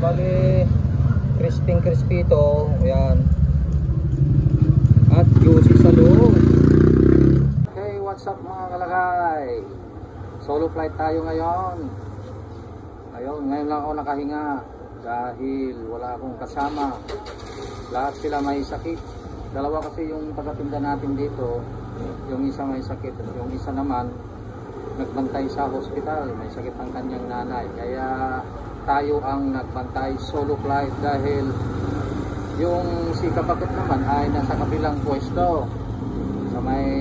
bali crispy ito. Ayan. At juicy sa loob. Hey, what's up mga kalakay? Solo flight tayo ngayon. Ngayon lang ako nakahinga dahil wala akong kasama. Lahat sila may sakit. Dalawa kasi yung taga-tinda natin dito. Yung isa may sakit, yung isa naman nagbantay sa hospital, may sakit ang kanyang nanay. Kaya tayo ang nagbantay solo flight dahil yung si kapatid naman ay nasa kabilang pwesto sa may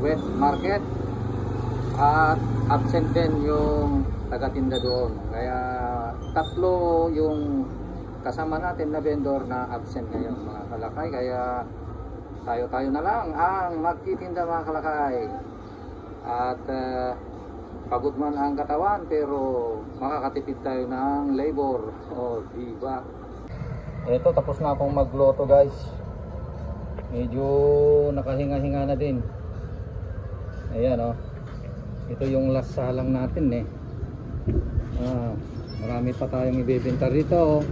wet market at absent din yung taga-tinda doon. Kaya tatlo yung kasama natin na vendor na absent ngayon mga kalakay. Kaya tayo na lang ang magtitinda mga kalakay. At pagod man ang katawan pero makakatipid tayo ng labor. O diba? Ito tapos na akong magluto guys. Medyo nakahinga-hinga na din. Ayan o. Ito yung last salang natin marami pa tayong ibebenta rito.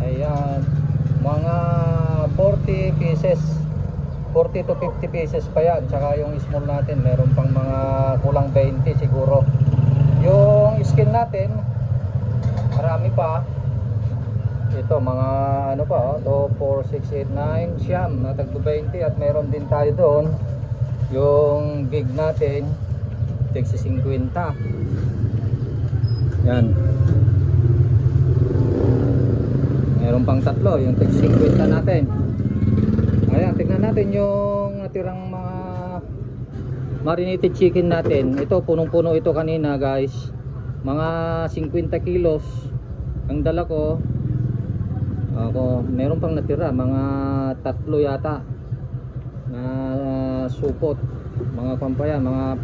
Ayan. Mga 40 pieces. 40 to 50 pieces pa yan. Tsaka yung small natin meron pang mga kulang 20 siguro. Yung skin natin marami pa. Ito mga ano pa 2, 4, 6, 8, 9 siyam na tag 20. At meron din tayo doon yung big natin tig 50. Yan. Meron pang tatlo yung tig 50 natin. Ayan, tignan natin yung natirang mga marinated chicken natin. Ito, punong-puno ito kanina guys. Mga 50 kilos ang dala ko. Meron pang natira. Mga tatlo yata na supot. Mga pampaya, mga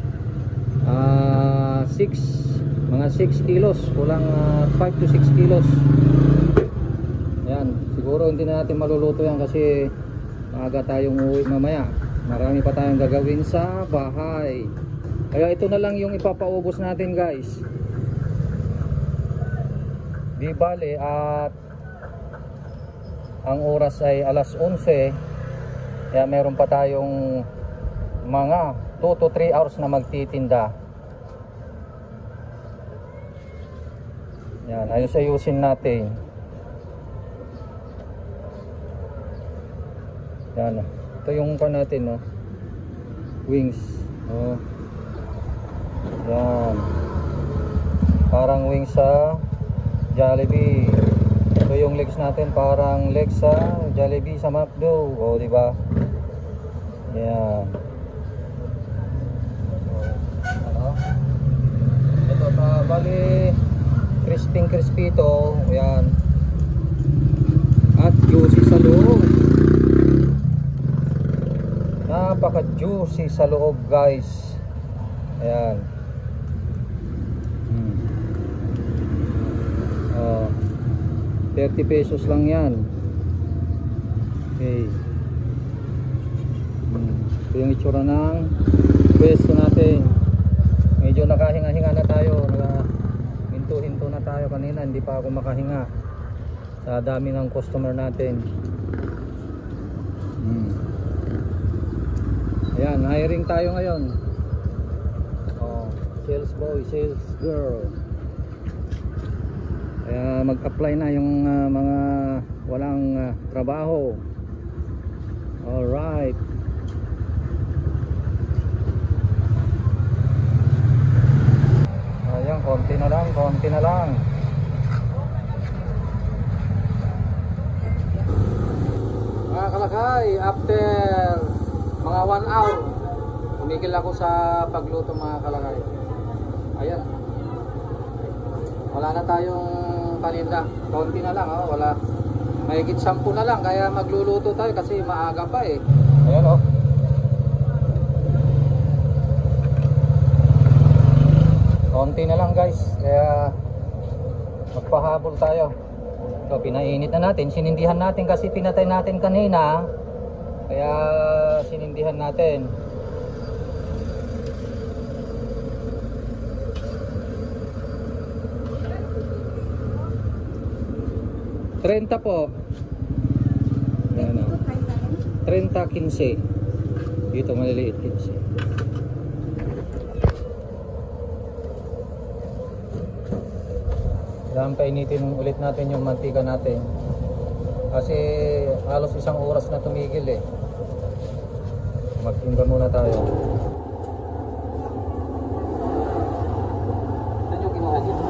6 kilos. Kulang 5 to 6 kilos. Ayan, siguro hindi na natin maluluto yan kasi maaga tayong uwi mamaya. Marami pa tayong gagawin sa bahay. Kaya ito na lang yung ipapaubos natin guys. Di bale at ang oras ay alas 11. Kaya meron pa tayong mga 2 to 3 hours na magtitinda. Yan, ayos-ayusin natin. Yan. Ito yung pan natin, no? Wings. Oh. Yan. Parang wings sa Jollibee. Ito yung legs natin, parang legs sa Jollibee sa McDo. Oh, di ba? Yan. Ano? Ito bali crispy ito. Yan. At juicy sa loob. Napaka juicy sa loob guys. Ayan. 30 pesos lang yan. Okay. Ito yung itsura ng pwesto natin. Medyo nakahinga-hinga na tayo. Hinto-hinto na tayo kanina. Hindi pa ako makahinga sa dami ng customer natin. Ayan, hiring tayo ngayon. Sales boy, sales girl. Kaya mag-apply na yung mga walang trabaho. Alright. Ayan, konti na lang, konti na lang. Mga kalakay, after mga 1 hour tumigil ako sa pagluto mga kalakay. Ayan, wala na tayong paninda, konti na lang wala, mahigit 10 na lang. Kaya magluluto tayo kasi maaga pa Ayan konti na lang guys, kaya magpahabol tayo. So pinainit na natin, sinindihan natin kasi pinatay natin kanina. Kaya sinindihan natin. 30 po. Ayan o. 30, 15. Dito maliliit, 15. Dahan painitin ulit natin yung mantika natin. Kasi halos 1 oras na tumigil eh. Magtimba muna tayo. Saan yung kinuha dito?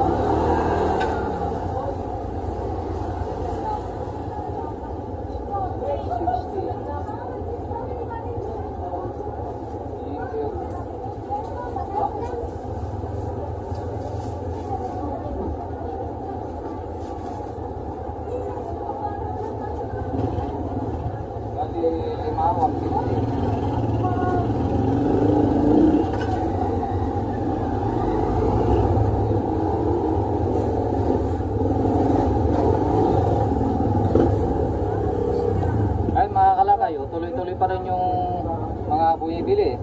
Ayun mga kalakay, tuloy-tuloy pa rin yung mga bumibili.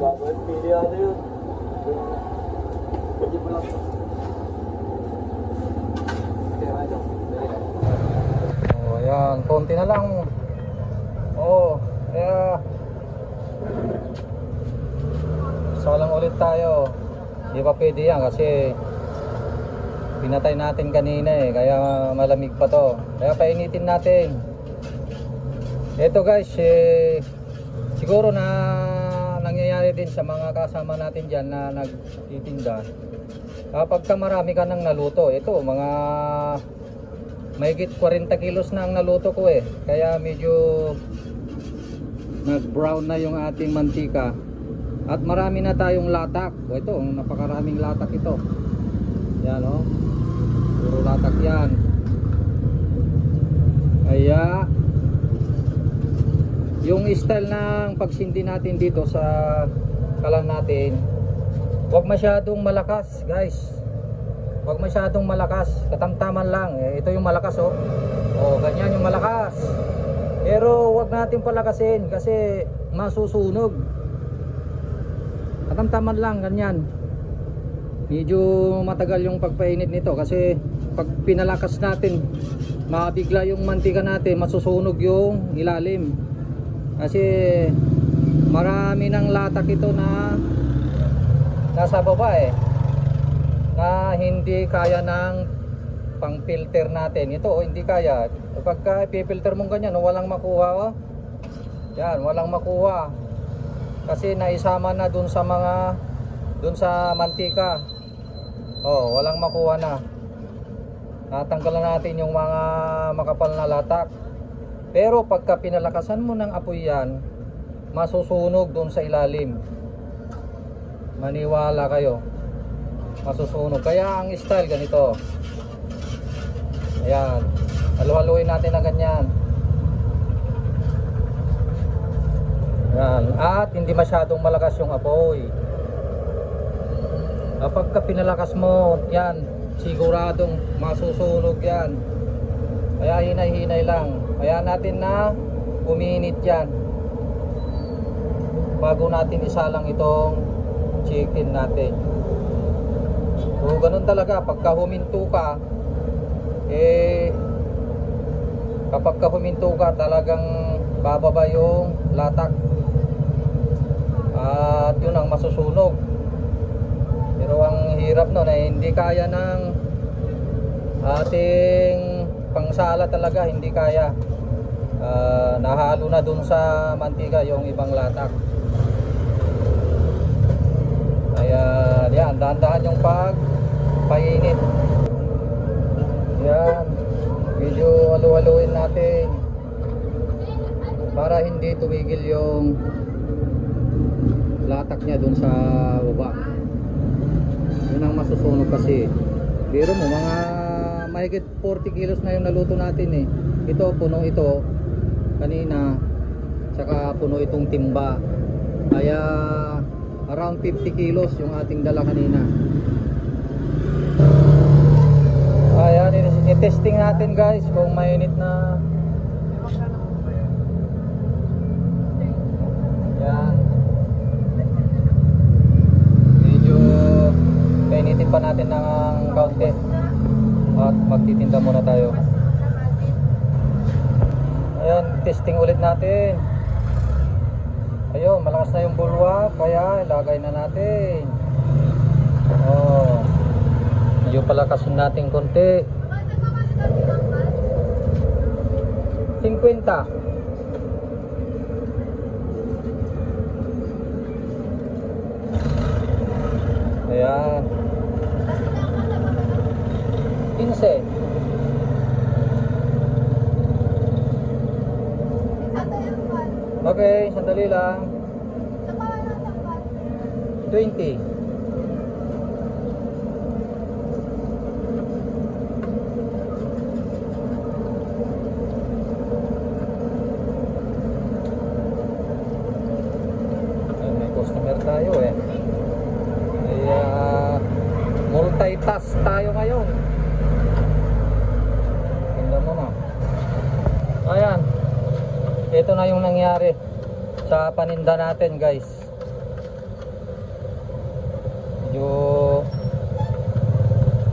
Gagawin pili ano yun. Pwede mo lang. Oh, ayan, konti na lang. Oh, kaya salang ulit tayo. Di ba pwede yan kasi pinatay natin kanina eh, kaya malamig pa to. Kaya painitin natin. Ito guys, siguro na nangyayari din sa mga kasama natin dyan na nagtitinda. Kapag ka marami ka nang naluto, ito mga mahigit 40 kilos na ang naluto ko eh. Kaya medyo nag brown na yung ating mantika. At marami na tayong latak. O ito, napakaraming latak ito. Yan o. Puro latak yan. Kaya yung style ng pagsindi natin dito sa kalan natin, huwag masyadong malakas guys. Huwag masyadong malakas. Katamtaman lang. Ito yung malakas oh. O ganyan yung malakas. Pero huwag natin palakasin kasi masusunog. Katamtaman lang, ganyan. Medyo matagal yung pagpainit nito kasi pag pinalakas natin, mabigla yung mantika natin, masusunog yung ilalim. Kasi marami ng latak ito na nasa baba eh, na hindi kaya ng pang filter natin. Ito hindi kaya. Pagka ipifilter mong ganyan, walang makuha oh. Yan, walang makuha. Kasi naisama na dun sa mga dun sa mantika. Oh, walang makuha na. Natanggalan natin yung mga makapal na latak. Pero pagka pinalakasan mo ng apoy yan, masusunog dun sa ilalim. Maniwala kayo. Masusunog. Kaya ang style ganito. Ayan. Halu-haluin natin na ganyan. Yan. At hindi masyadong malakas yung apoy. Kapag pinalakas mo, yan, siguradong masusunog yan. Kaya hinay-hinay lang. Kaya natin na uminit yan bago natin isalang itong chicken natin. So ganun talaga. Pagka huminto ka, kapag huminto ka, talagang bababa yung latak. At yun ang masusunog. Pero ang hirap nun ay hindi kaya ng ating pangsala talaga, hindi kaya. Nahalo na dun sa mantika yung ibang latak. Kaya yan, dahan-dahan yung pagpainit. Yan, medyo halu-haluin natin para hindi tumigil yung latak niya dun sa baba. Yun ang masusunog kasi. Biro mo, mga mahigit 40 kilos na yung naluto natin eh. Ito, puno ito kanina, saka puno itong timba. Kaya around 50 kilos yung ating dala kanina. Ayan, i-testing natin guys kung mainit na. Yan. magtitinda muna tayo. Ayan, testing ulit natin. Ayun, malakas na yung bulwak, kaya ilagay na natin. Oh, medyo palakasin natin konti. 50. Ayan. 15. Okay, sandali lang. 20. May customer tayo eh. Kaya multitask tayo ngayon. Tingnan mo na. Ayan. Ito na yung nangyari sa paninda natin, guys. Medyo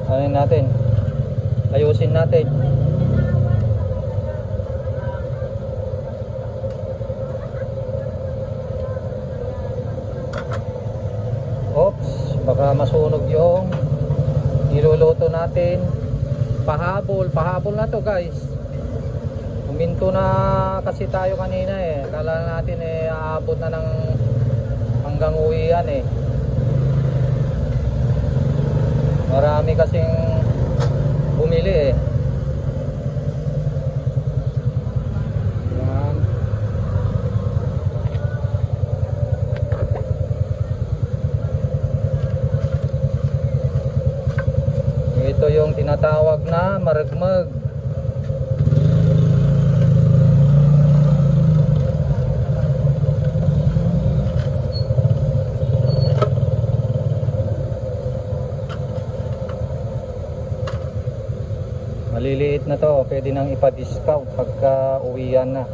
ano natin, ayusin natin. Oops, baka masunog yung niluluto natin. Pahabol na to, guys. Huminto na kasi tayo kanina eh. Akala natin eh aabot na ng hanggang uwian eh. Marami kasing bumili eh. Yan. Ito yung tinatawag na maragmag. Maliliit na to, pwede nang ipa-discount pagka uwian na.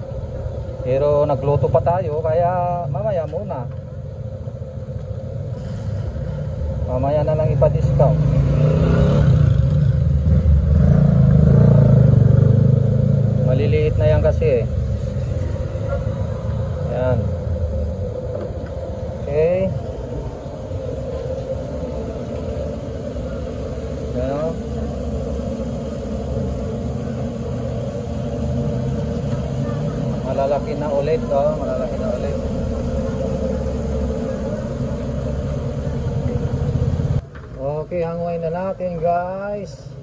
Pero nagluto pa tayo, kaya mamaya muna. Mamaya na lang ipa-discount. Maliliit na yan kasi eh. Ayan. Okay. Ayan. Malalaki na ulit, oh, malalaki na ulit. Okay, hanguin na natin, guys.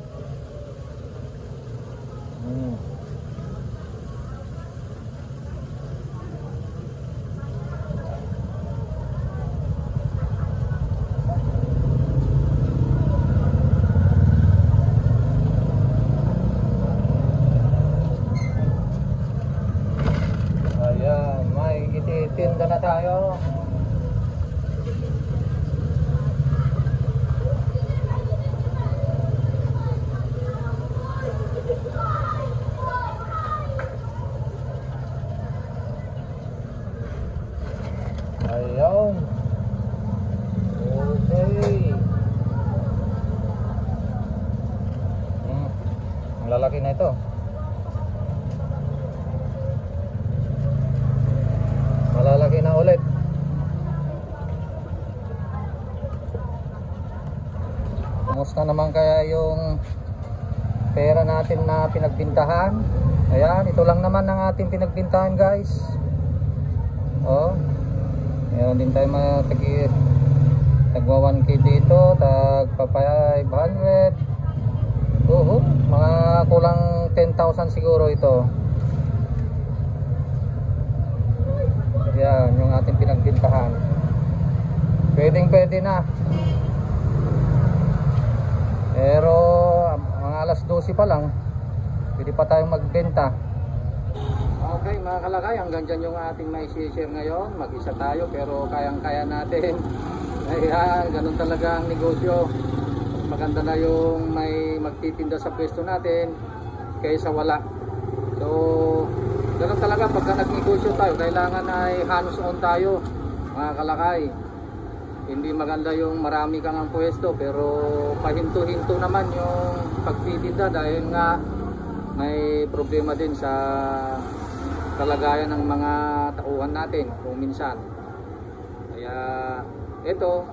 Ayan, may ititinda na tayo. Ayan. Okay. Ang lalaki na ito. Malalaki na ulit. Kumusta naman kaya yung pera natin na pinagbintahan? Ayan, ito lang naman ang ating pinagbintahan, guys. Oh. Ayan din tayo tagwa 1K dito, tagpa 500. Mga kulang 10,000 siguro ito. Yan, yung ating pinagbintahan. Pwede na. Pero mga alas 12 pa lang, pwede pa tayong magbenta. Okay mga kalakay, hanggang dyan yung ating may share ngayon. Mag-isa tayo pero kayang-kaya natin. Ayan, ganun talaga ang negosyo. Maganda na yung may magtitinda sa pwesto natin kaysa wala. So ganun talaga pagka nagnegosyo tayo, kailangan ay hands on tayo mga kalakay. hindi maganda yung marami kang ang pwesto, pero pahinto-hinto naman yung pagtitinda dahil nga may problema din sa kalagayan ng mga tauhan natin kung minsan. Kaya ito,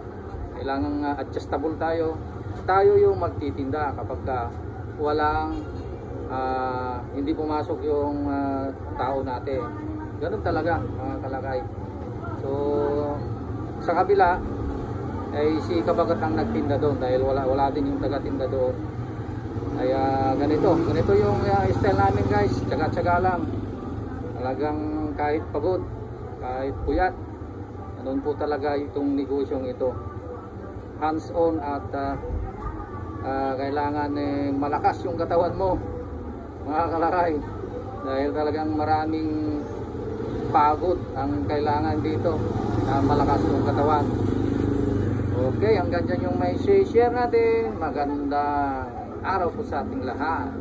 kailangan adjustable tayo. Tayo yung magtitinda kapag walang hindi pumasok yung tao natin. Ganun talaga mga kalakay. So sa kabila ay si Kabagat ang nagtinda doon dahil wala din yung taga-tinda doon. Kaya ganito yung style namin guys, tsaga-tsaga lang. Talagang kahit pagod, kahit puyat, ganun po talaga itong negosyong ito. Hands on at kailangan malakas yung katawan mo mga kalakay, dahil talagang maraming pagod ang kailangan dito na malakas yung katawan. Okay, hanggang dyan yung may share natin. Magandang araw po sa ating lahat.